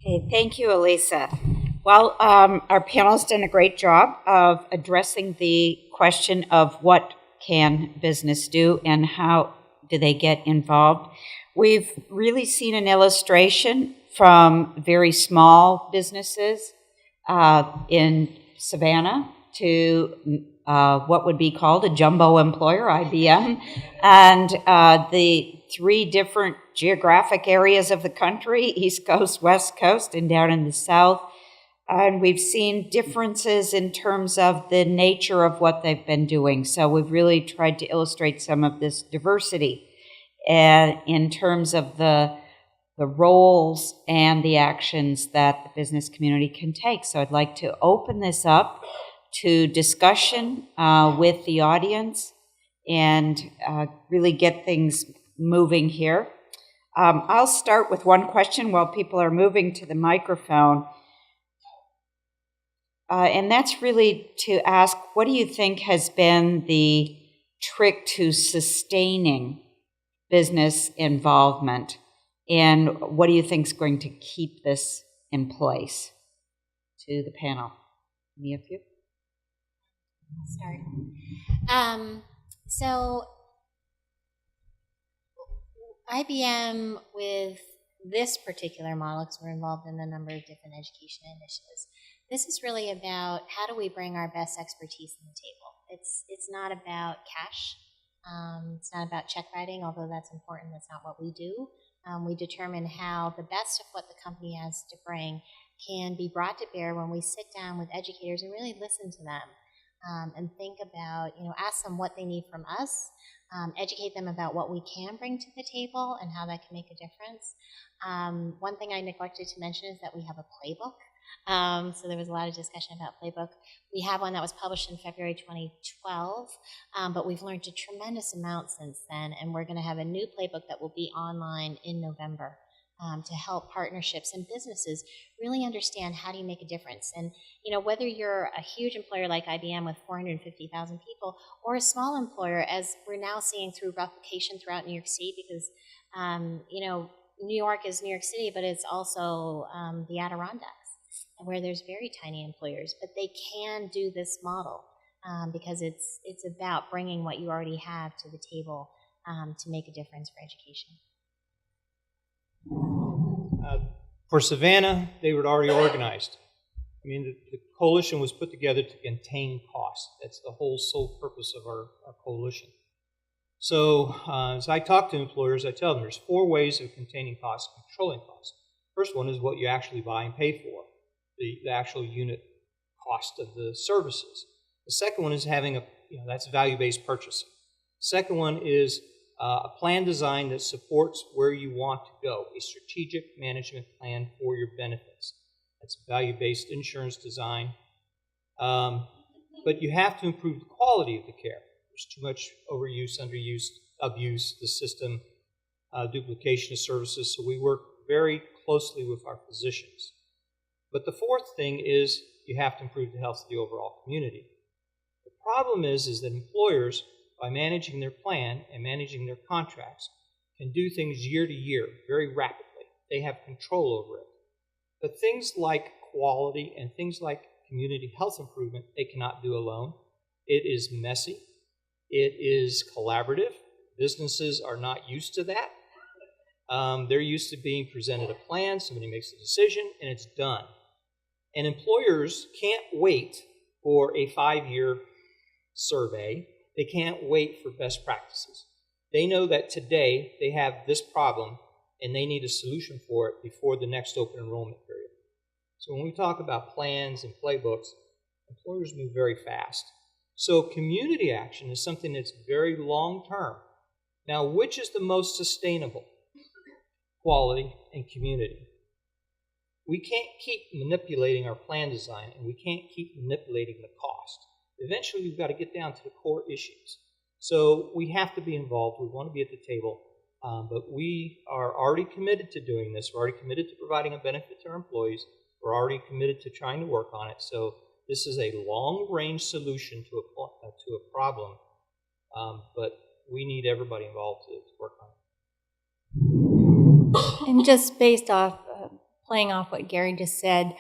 Okay, thank you, Elisa. Well, our panelists done a great job of addressing the question of what can business do and how do they get involved. We've really seen an illustration from very small businesses in Savannah to what would be called a jumbo employer, IBM, and the three different geographic areas of the country, East Coast, West Coast, and down in the South. And we've seen differences in terms of the nature of what they've been doing. So we've really tried to illustrate some of this diversity and in terms of the roles and the actions that the business community can take. So I'd like to open this up to discussion with the audience and really get things moving here. I'll start with one question while people are moving to the microphone. And that's really to ask, what do you think has been the trick to sustaining business involvement? And what do you think is going to keep this in place? To the panel. Any of you? Start. So IBM, with this particular model, because we're involved in a number of different education initiatives, this is really about how do we bring our best expertise to the table. It's not about cash. It's not about check writing, although that's important. That's not what we do. We determine how the best of what the company has to bring can be brought to bear when we sit down with educators and really listen to them. And think about, ask them what they need from us, educate them about what we can bring to the table and how that can make a difference. One thing I neglected to mention is that we have a playbook. So there was a lot of discussion about playbook. We have one that was published in February 2012, but we've learned a tremendous amount since then, and we're going to have a new playbook that will be online in November. To help partnerships and businesses really understand how do you make a difference. And whether you're a huge employer like IBM with 450,000 people, or a small employer, as we're now seeing through replication throughout New York City, because New York is New York City, but it's also the Adirondacks, where there's very tiny employers, but they can do this model because it's about bringing what you already have to the table to make a difference for education. For Savannah, they were already organized. I mean, the coalition was put together to contain costs. That's the whole sole purpose of our coalition. So as I talk to employers, I tell them there's 4 ways of containing costs, controlling costs. First one is what you actually buy and pay for, the actual unit cost of the services. The second one is having that's value-based purchasing. The second one is a plan design that supports where you want to go, a strategic management plan for your benefits. That's value-based insurance design. But you have to improve the quality of the care. There's too much overuse, underuse, abuse, the system, duplication of services, so we work very closely with our physicians. But the fourth thing is you have to improve the health of the overall community. The problem is that employers, by managing their plan and managing their contracts, can do things year to year very rapidly. They have control over it. But things like quality and things like community health improvement, they cannot do alone. It is messy. It is collaborative. Businesses are not used to that. They're used to being presented a plan, somebody makes a decision, and it's done. And employers can't wait for a 5-year survey. They can't wait for best practices. They know that today they have this problem and they need a solution for it before the next open enrollment period. So when we talk about plans and playbooks, employers move very fast. So community action is something that's very long-term. Now, which is the most sustainable? Quality and community. We can't keep manipulating our plan design, and we can't keep manipulating the cost. Eventually, we've got to get down to the core issues. So we have to be involved. We want to be at the table. But we are already committed to doing this. We're already committed to providing a benefit to our employees. We're already committed to trying to work on it. So this is a long-range solution to a problem. But we need everybody involved to work on it. And just based off playing off what Gary just said,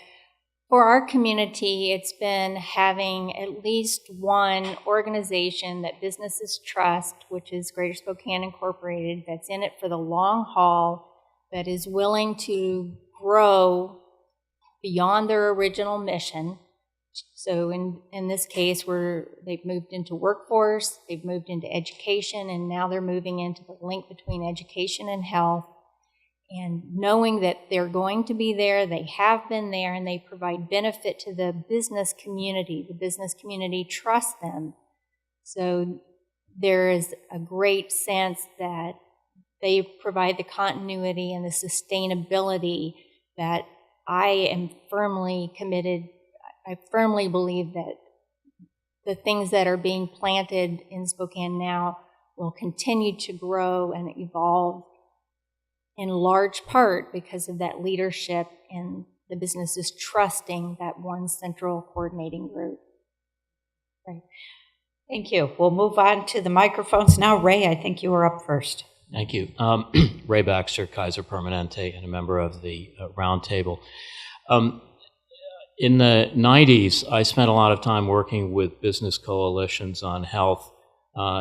for our community, it's been having at least one organization that businesses trust, which is Greater Spokane Incorporated, that's in it for the long haul, that is willing to grow beyond their original mission. So in this case, they've moved into workforce, they've moved into education, and now they're moving into the link between education and health. And knowing that they're going to be there, they have been there, and they provide benefit to the business community. The business community trusts them. So there is a great sense that they provide the continuity and the sustainability that I am firmly committed. I firmly believe that the things that are being planted in Spokane now will continue to grow and evolve, in large part because of that leadership and the businesses trusting that one central coordinating group. Right. Thank you. We'll move on to the microphones now. Ray, I think you were up first. Thank you. Ray Baxter, Kaiser Permanente, and a member of the Roundtable. In the 90s, I spent a lot of time working with business coalitions on health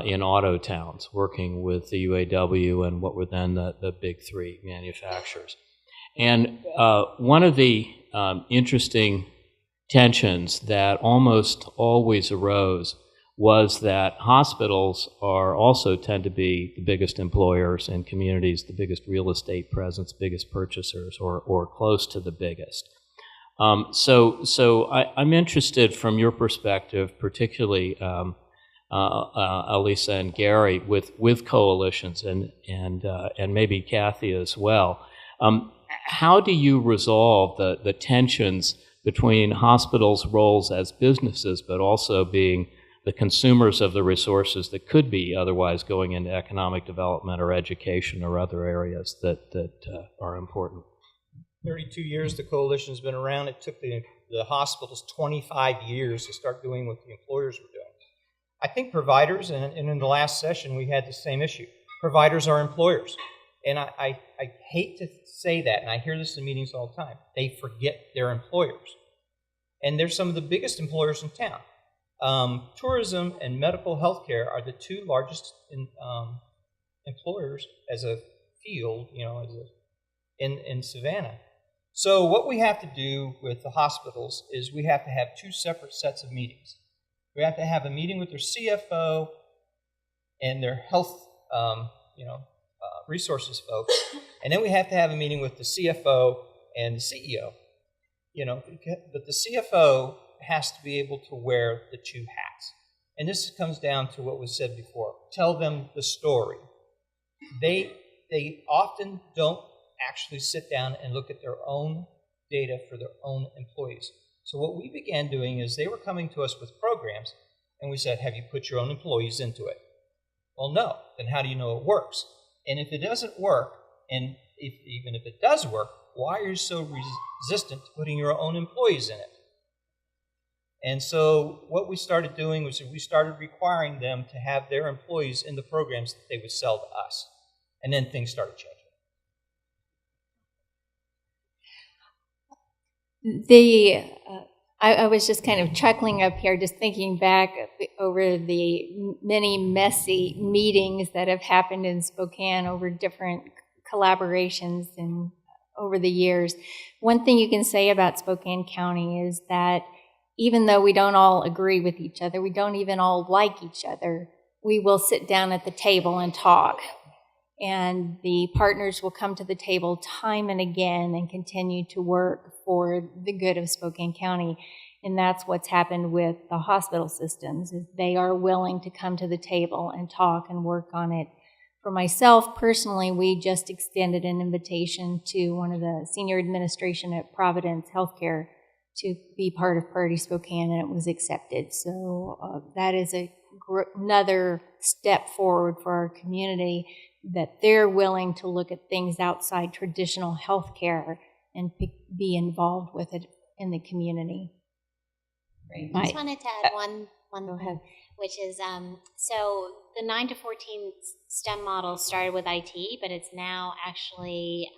in auto towns, working with the UAW and what were then the big three manufacturers. And one of the interesting tensions that almost always arose was that hospitals also tend to be the biggest employers in communities, the biggest real estate presence, biggest purchasers, or close to the biggest. So I'm interested from your perspective, particularly Elisa and Gary, with coalitions and maybe Kathy as well. How do you resolve the tensions between hospitals' roles as businesses, but also being the consumers of the resources that could be otherwise going into economic development or education or other areas that are important? 32 years the coalition's been around. It took the hospitals 25 years to start doing what the employers were doing. I think providers, and in the last session we had the same issue, providers are employers. And I hate to say that, and I hear this in meetings all the time. They forget they're employers. And they're some of the biggest employers in town. Tourism and medical health care are the two largest employers as a field, in Savannah. So what we have to do with the hospitals is we have to have two separate sets of meetings. We have to have a meeting with their CFO and their health, resources folks, and then we have to have a meeting with the CFO and the CEO. But the CFO has to be able to wear the two hats, and this comes down to what was said before. Tell them the story. They often don't actually sit down and look at their own data for their own employees. So what we began doing is they were coming to us with programs, and we said, have you put your own employees into it? Well, no. Then how do you know it works? And if it doesn't work, and even if it does work, why are you so resistant to putting your own employees in it? And so what we started doing was we started requiring them to have their employees in the programs that they would sell to us. And then things started changing. I was just kind of chuckling up here, just thinking back over the many messy meetings that have happened in Spokane over different collaborations and over the years. One thing you can say about Spokane County is that even though we don't all agree with each other, we don't even all like each other, we will sit down at the table and talk. And the partners will come to the table time and again and continue to work for the good of Spokane County. And that's what's happened with the hospital systems, is they are willing to come to the table and talk and work on it. For myself, personally, we just extended an invitation to one of the senior administration at Providence Healthcare to be part of Party Spokane, and it was accepted. So that is another step forward for our community, that they're willing to look at things outside traditional health care and be involved with it in the community. Right. I just wanted to add one thing, which is, so the 9 to 14 STEM model started with IT, but it's now actually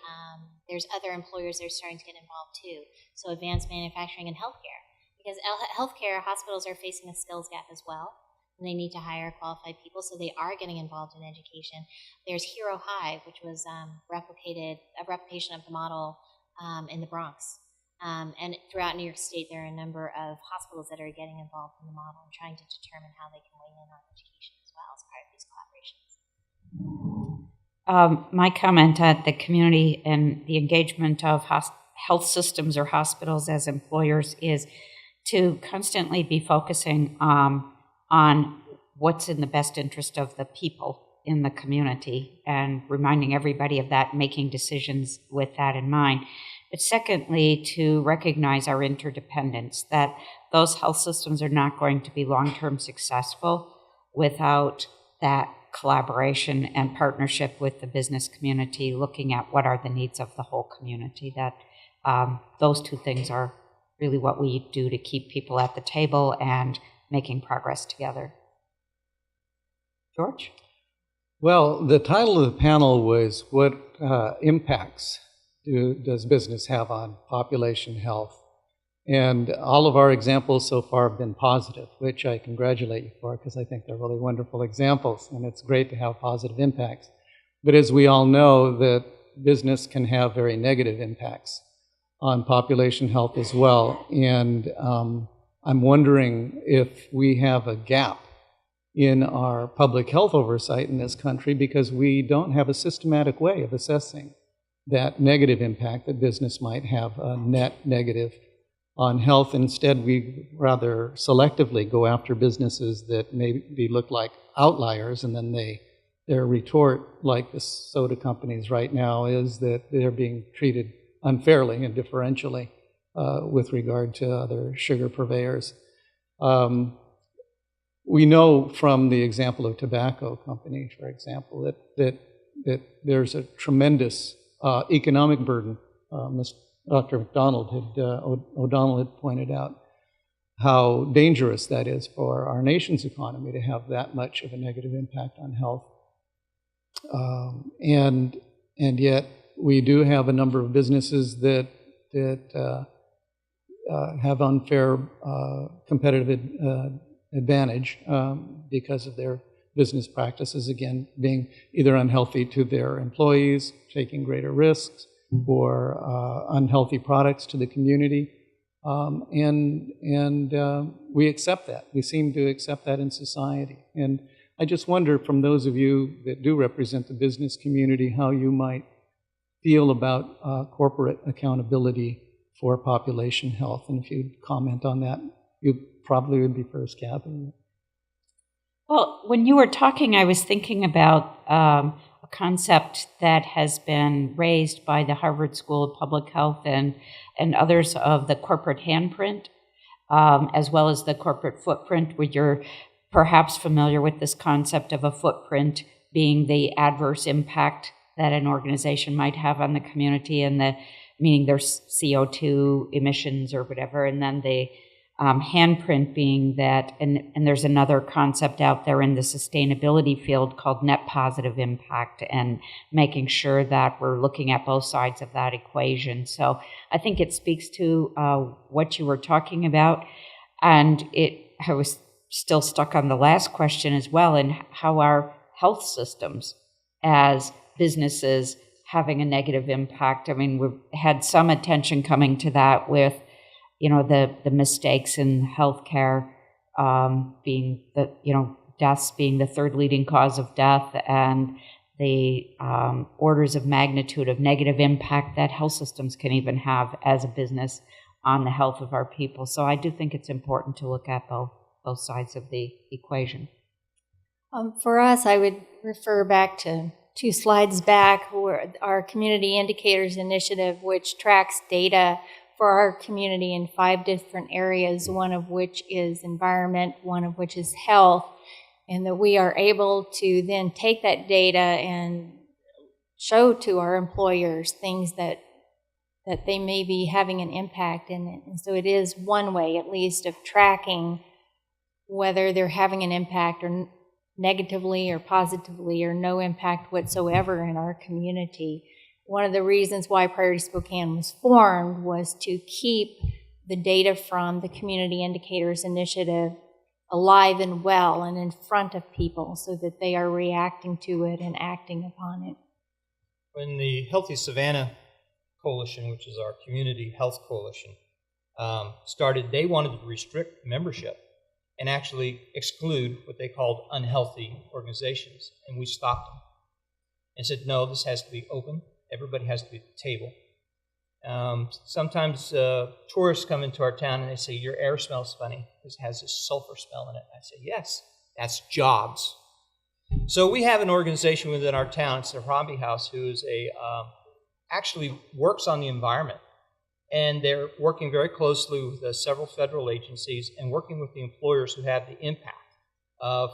there's other employers that are starting to get involved too. So advanced manufacturing and healthcare. Because healthcare, hospitals are facing a skills gap as well. And they need to hire qualified people, so they are getting involved in education. There's Hero High, which was a replication of the model in the Bronx. And throughout New York State, there are a number of hospitals that are getting involved in the model and trying to determine how they can weigh in on education as well as part of these collaborations. My comment at the community and the engagement of health systems or hospitals as employers is to constantly be focusing on what's in the best interest of the people in the community and reminding everybody of that, making decisions with that in mind. But secondly, to recognize our interdependence, that those health systems are not going to be long-term successful without that collaboration and partnership with the business community, looking at what are the needs of the whole community. That those two things are really what we do to keep people at the table and making progress together. George? Well, the title of the panel was What Impacts Does Business Have on Population Health? And all of our examples so far have been positive, which I congratulate you for because I think they're really wonderful examples, and it's great to have positive impacts. But as we all know, that business can have very negative impacts on population health as well. And I'm wondering if we have a gap in our public health oversight in this country because we don't have a systematic way of assessing that negative impact that business might have, a net negative on health. Instead, we rather selectively go after businesses that maybe look like outliers, and then their retort, like the soda companies right now, is that they're being treated unfairly and differentially with regard to other sugar purveyors. We know from the example of tobacco company, for example, that there's a tremendous economic burden. Dr. O'Donnell had pointed out how dangerous that is for our nation's economy to have that much of a negative impact on health. And yet we do have a number of businesses that have unfair competitive advantage because of their business practices, again, being either unhealthy to their employees, taking greater risks, or unhealthy products to the community. And we accept that. We seem to accept that in society. And I just wonder, from those of you that do represent the business community, how you might feel about corporate accountability for population health. And if you'd comment on that, you probably would be first, Kathy. Well, when you were talking, I was thinking about a concept that has been raised by the Harvard School of Public Health and others of the corporate handprint, as well as the corporate footprint, where you're perhaps familiar with this concept of a footprint being the adverse impact that an organization might have on the community, and meaning their CO2 emissions or whatever, and then the handprint being that, and there's another concept out there in the sustainability field called net positive impact, and making sure that we're looking at both sides of that equation. So I think it speaks to what you were talking about, and I was still stuck on the last question as well, and how our health systems as businesses having a negative impact. I mean, we've had some attention coming to that with, the mistakes in healthcare being deaths being the third leading cause of death, and the orders of magnitude of negative impact that health systems can even have as a business on the health of our people. So I do think it's important to look at both sides of the equation. For us, I would refer back to 2 slides back, where our Community Indicators Initiative, which tracks data for our community in 5 different areas, one of which is environment, one of which is health, and that we are able to then take that data and show to our employers things that they may be having an impact in. And so it is one way, at least, of tracking whether they're having an impact or negatively or positively or no impact whatsoever in our community. one of the reasons why Priority Spokane was formed was to keep the data from the Community Indicators Initiative alive and well and in front of people so that they are reacting to it and acting upon it. When the Healthy Savannah Coalition, which is our community health coalition, started, they wanted to restrict membership and actually exclude what they called unhealthy organizations. And we stopped them and said, no, this has to be open. Everybody has to be at the table. Sometimes tourists come into our town and they say, your air smells funny. It has this sulfur smell in it. I say, yes, that's jobs. So we have an organization within our town, it's the Harambee House, who is actually works on the environment. And they're working very closely with several federal agencies and working with the employers who have the impact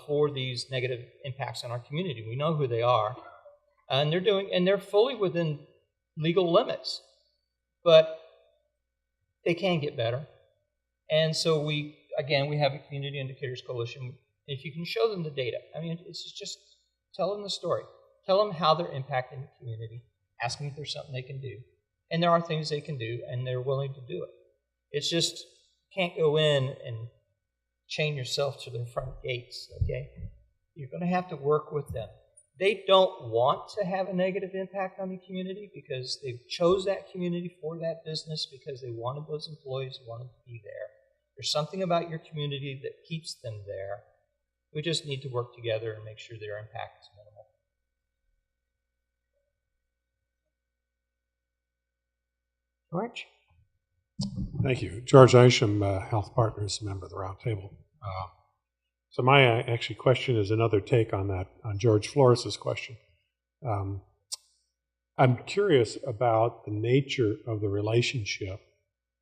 for these negative impacts on our community. We know who they are. And they're fully within legal limits. But they can get better. And so we have a Community Indicators Coalition. If you can show them the data, I mean, it's just tell them the story. Tell them how they're impacting the community. Ask them if there's something they can do. And there are things they can do, and they're willing to do it. It's just, can't go in and chain yourself to their front gates, okay? You're going to have to work with them. They don't want to have a negative impact on the community because they've chose that community for that business because they wanted those employees who wanted to be there. There's something about your community that keeps them there. We just need to work together and make sure their impact is minimal. George? Thank you. George Isham, Health Partners, member of the Roundtable. So my actually question is another take on that, on George Flores's question. I'm curious about the nature of the relationship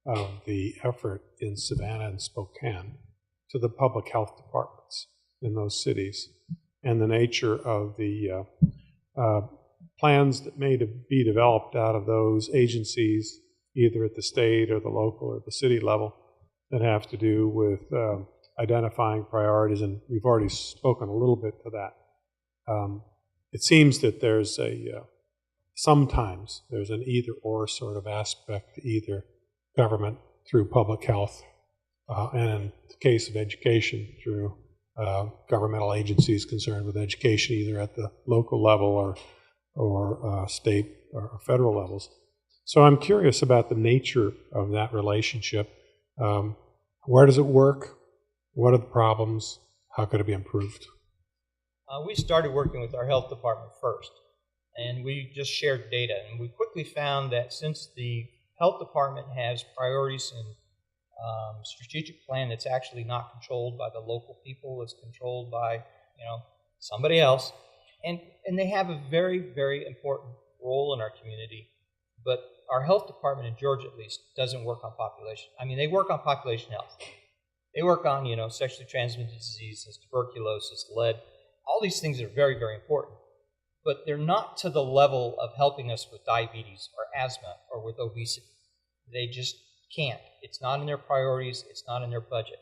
of the effort in Savannah and Spokane to the public health departments in those cities, and the nature of the plans that may be developed out of those agencies, either at the state or the local or the city level, that have to do with identifying priorities, and you've already spoken a little bit to that. It seems that there's sometimes there's an either-or sort of aspect to either government through public health, and in the case of education, through governmental agencies concerned with education, either at the local level or state or federal levels. So I'm curious about the nature of that relationship. Where does it work? What are the problems? How could it be improved? We started working with our health department first, and we just shared data. And we quickly found that since the health department has priorities and strategic plan that's actually not controlled by the local people, it's controlled by somebody else, and they have a very, very important role in our community. But our health department in Georgia, at least, doesn't work on population. I mean, they work on population health. They work on, sexually transmitted diseases, tuberculosis, lead. All these things are very, very important. But they're not to the level of helping us with diabetes or asthma or with obesity. They just can't. It's not in their priorities. It's not in their budget.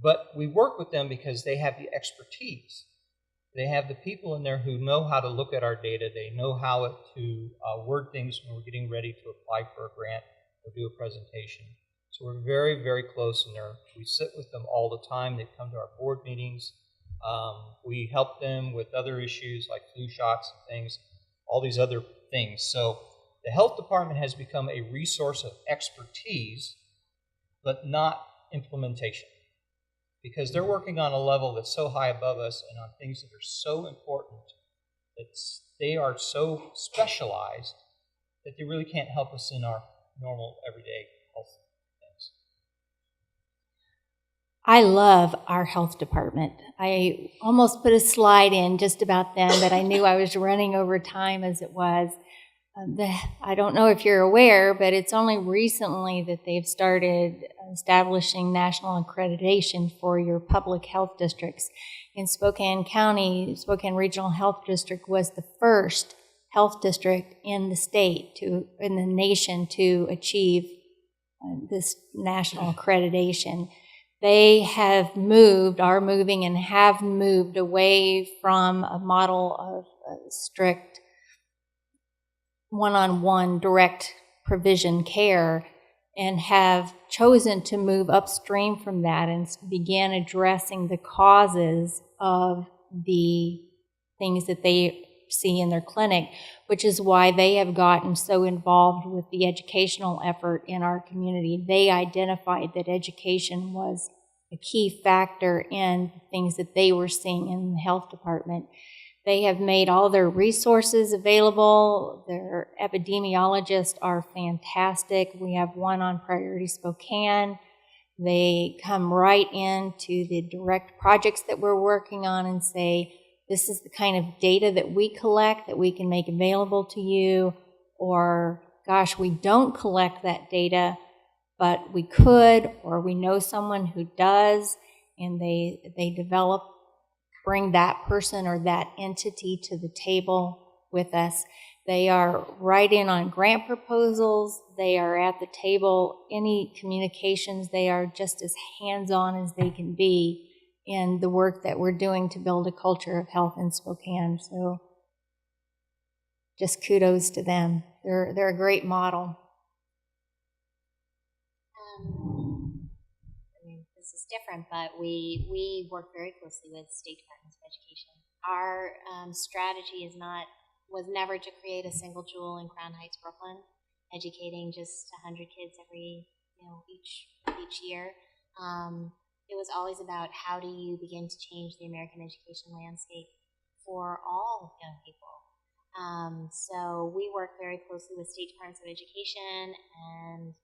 But we work with them because they have the expertise. They have the people in there who know how to look at our data. They know how to word things when we're getting ready to apply for a grant or do a presentation. So we're very, very close in there. We sit with them all the time. They come to our board meetings. We help them with other issues like flu shots and things, all these other things. So the health department has become a resource of expertise, but not implementation, because they're working on a level that's so high above us and on things that are so important that they are so specialized that they really can't help us in our normal everyday health things. I love our health department. I almost put a slide in just about them, but I knew I was running over time as it was. I don't know if you're aware, but it's only recently that they've started establishing national accreditation for your public health districts. In Spokane County, Spokane Regional Health District was the first health district in the state, in the nation, to achieve this national accreditation. They have moved, are moving, and have moved away from a model of strict one-on-one direct provision care, and have chosen to move upstream from that and begin addressing the causes of the things that they see in their clinic, which is why they have gotten so involved with the educational effort in our community. They identified that education was a key factor in things that they were seeing in the health department. They have made all their resources available. Their epidemiologists are fantastic. We have one on Priority Spokane. They come right into the direct projects that we're working on and say, this is the kind of data that we collect that we can make available to you, or gosh, we don't collect that data, but we could, or we know someone who does, and they develop, bring that person or that entity to the table with us. They are right in on grant proposals. They are at the table, any communications. They are just as hands-on as they can be in the work that we're doing to build a culture of health in Spokane. So just kudos to them. They're a great model. This is different, but we work very closely with state departments of education. Our strategy was never to create a single jewel in Crown Heights, Brooklyn, educating just 100 kids each year. It was always about how do you begin to change the American education landscape for all young people. So we work very closely with state departments of education, and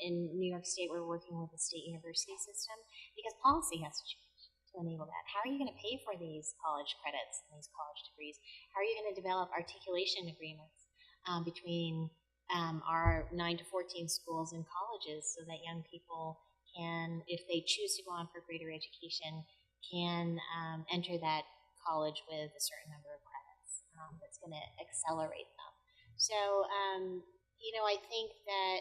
in New York State we're working with the state university system because policy has to change to enable that. How are you going to pay for these college credits and these college degrees? How are you going to develop articulation agreements between our 9 to 14 schools and colleges so that young people can, if they choose to go on for greater education, can enter that college with a certain number of credits that's going to accelerate them. So, I think that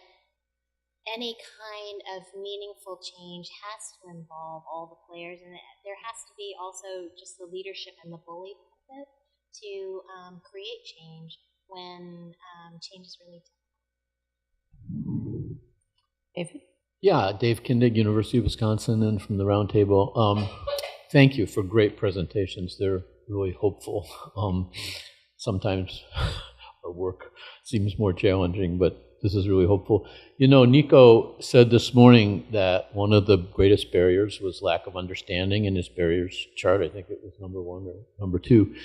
any kind of meaningful change has to involve all the players, and there has to be also just the leadership and the bully pulpit to create change when change is really difficult. David? Yeah, Dave Kindig, University of Wisconsin, and from the Roundtable. Thank you for great presentations. They're really hopeful. Sometimes our work seems more challenging, but this is really hopeful. Nico said this morning that one of the greatest barriers was lack of understanding in his barriers chart. I think it was number 1 or number 2.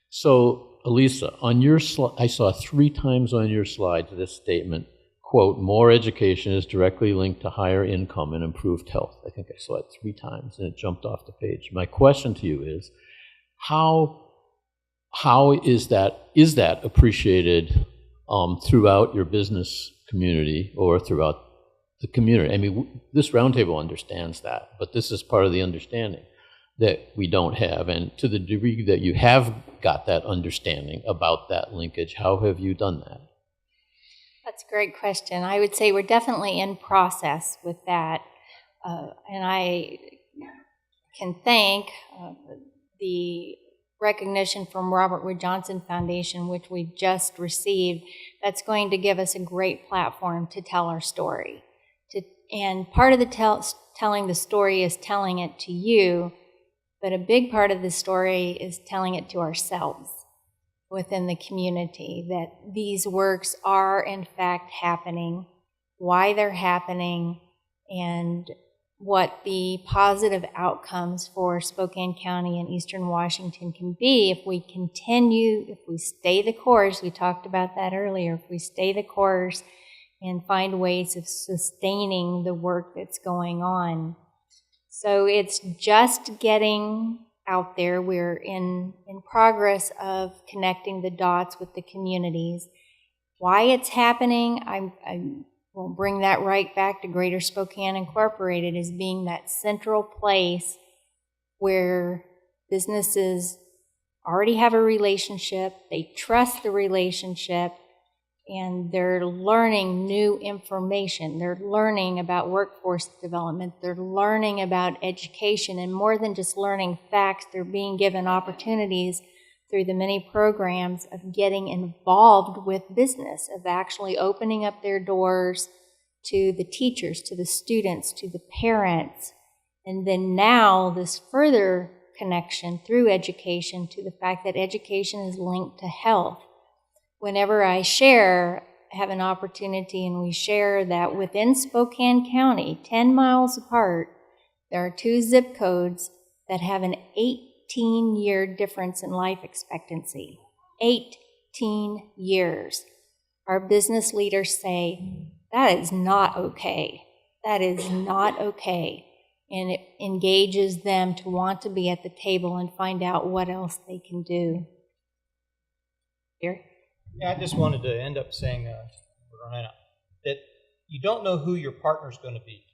So, Elisa, on your I saw 3 times on your slides this statement, quote, more education is directly linked to higher income and improved health. I think I saw it 3 times and it jumped off the page. My question to you is, how is that appreciated throughout your business community or throughout the community? I mean, this roundtable understands that, but this is part of the understanding that we don't have. And to the degree that you have got that understanding about that linkage, how have you done that? That's a great question. I would say we're definitely in process with that. And I can thank the recognition from Robert Wood Johnson Foundation, which we just received. That's going to give us a great platform to tell our story. And part of the telling the story is telling it to you, but a big part of the story is telling it to ourselves within the community, that these works are in fact happening, why they're happening, and what the positive outcomes for Spokane County and Eastern Washington can be if we continue, if we stay the course. We talked about that earlier. If we stay the course and find ways of sustaining the work that's going on. So it's just getting out there. We're in progress of connecting the dots with the communities. Why it's happening, I will bring that right back to Greater Spokane Incorporated as being that central place where businesses already have a relationship, they trust the relationship, and they're learning new information. They're learning about workforce development. They're learning about education, and more than just learning facts, they're being given opportunities through the many programs of getting involved with business, of actually opening up their doors to the teachers, to the students, to the parents, and then now this further connection through education to the fact that education is linked to health. Whenever I have an opportunity and we share that within Spokane County, 10 miles apart, there are 2 zip codes that have an 18-year difference in life expectancy. 18 years. Our business leaders say, that is not okay. That is not okay. And it engages them to want to be at the table and find out what else they can do. Here? Yeah, I just wanted to end up saying, that you don't know who your partner is going to be.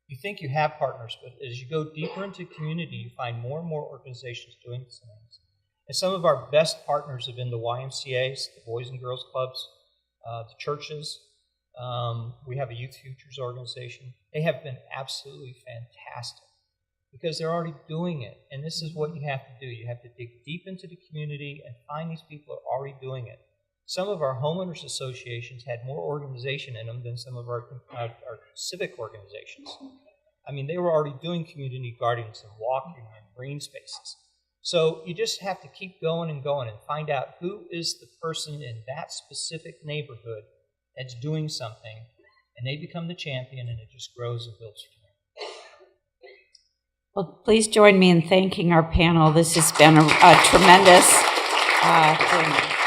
You think you have partners, but as you go deeper into community, you find more and more organizations doing these things. And some of our best partners have been the YMCAs, the Boys and Girls Clubs, the churches. We have a Youth Futures organization. They have been absolutely fantastic because they're already doing it. And this is what you have to do. You have to dig deep into the community and find these people who are already doing it. Some of our homeowners associations had more organization in them than some of our civic organizations. I mean, they were already doing community gardens and walking and green spaces. So you just have to keep going and find out who is the person in that specific neighborhood that's doing something, and they become the champion, and it just grows and builds from there. Well, please join me in thanking our panel. This has been a tremendous thing.